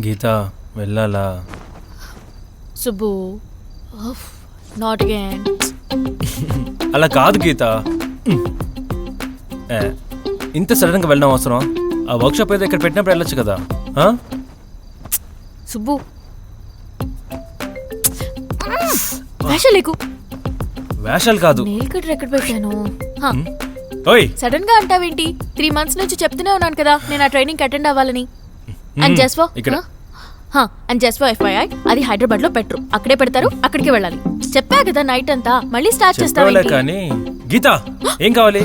గీత వెళ్ళాలా? Subbu not again. అలా కాదు గీత. ఇంత సడన్గా వెళ్ళడం అవసరం? ఆ వర్క్షాప్ ఏదో ఇక్కడ పెట్టినప్పుడు వెళ్ళొచ్చు కదా. సుబ్బు వేషాలేకు. వేషాలు కాదు. నెయిల్ కటర్ ఎక్కడ పెట్టాను? ఓయ్ సడన్ గా అంటావేంటి? 3 months నుంచి చెప్తూనే ఉన్నాను కదా నేను ఆ ట్రైనింగ్ అటెండ్ అవ్వాలని. అండ్ జస్ట్ ఫర్ ఇక్కడ అండ్ జస్ట్ ఫర్ FYI అది హైదరాబాద్ లో పెట్టరు, అక్కడే పెడతారు, అక్కడికే వెళ్ళాలి. చెప్పా కదా నైట్ అంతా మళ్ళీ స్టార్ట్ చేస్తావా? కానీ గీత ఏం కావాలి?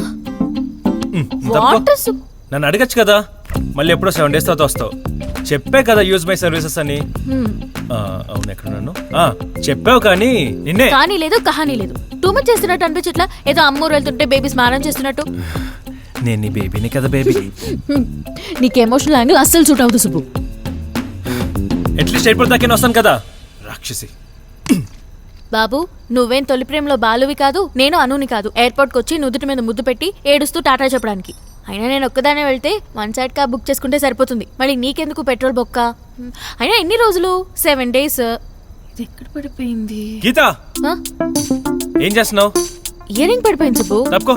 నన్ను అడగచ్చు కదా. మళ్ళీ ఎప్పుడో 7 days తర్వాత వస్తావు. చెప్పే కదా యూజ్ మై సర్వీసెస్ అని. అవును ఎక్కడున్నాను చెప్పావు కానీ నిన్నే. కానీ లేదు కహానీ లేదు. టూ మచ్ చేస్తున్నట్టు అనిపించట్లా? ఏదో అమ్మూరు వెళ్తుంటే బేబీ స్నానం చేస్తున్నట్టు. నేను నీ బేబీని కదా బేబీ. నీకు ఎమోషనల్ యాంగిల్ అస్సలు సూట్ అవుతుంది సుబ్బు. అట్లీస్ట్ ఎయిర్పోర్ట్ దాకా వస్తాను కదా రాక్షసి. బాబు నువ్వేం తొలి ప్రేమలో బాలువి కాదు, నేను అనుని కాదు. ఎయిర్పోర్ట్కి వచ్చి నుదుటి మీద ముద్దు పెట్టి ఏడుస్తూ టాటా చెప్పడానికి. అయినా నేను ఒక్కదానే వెళ్తే 1 side కార్ బుక్ చేసుకుంటే సరిపోతుంది. మళ్ళీ నీకెందుకు పెట్రోల్ బొక్క? అయినా ఎన్ని రోజులు? 7 days. ఇది ఎక్కడ పడిపోయింది? గీత ఏం చేస్తున్నావు? ఇయర్ రింగ్ పడిపోయింది సుబ్బు. తప్పుకో,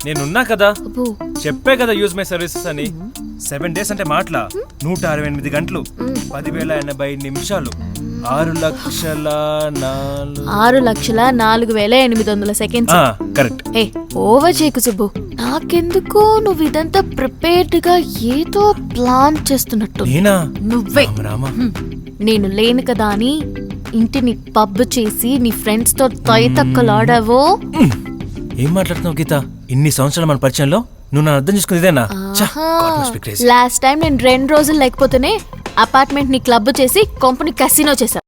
నేనున్నా కదా. అబ్బో చెప్పే కదా యూజ్ మై సర్వీసెస్ అని. 7 days అంటే మాటలా? 168 గంటలు, 10,080 నిమిషాలు, 6,04,800 seconds. కరెక్ట్. ఏ ఓవర్ చేయకు సుబ్బు. నాకెందుకో నువ్వు ఇదంతా ప్రిపేర్డ్ గా ఏదో ప్లాన్ చేస్తున్నట్టు. నేనా? నువ్వే. రామా నేను లేను కదా అని ఇంటిని పబ్ చేసి నీ ఫ్రెండ్స్ తో తొయ్యతక్కలాడావో. ఏం మాట్లాడుతున్నావు గీత? ఇన్ని సంవత్సరాల మన పరిచయంలో నువ్వు నన్ను అర్థం చేసుకుని ఇదేనా? లాస్ట్ టైం నేను 2 రోజులు లేకపోతేనే అపార్ట్మెంట్ ని క్లబ్ చేసి కంపెనీ కసినో చేశా.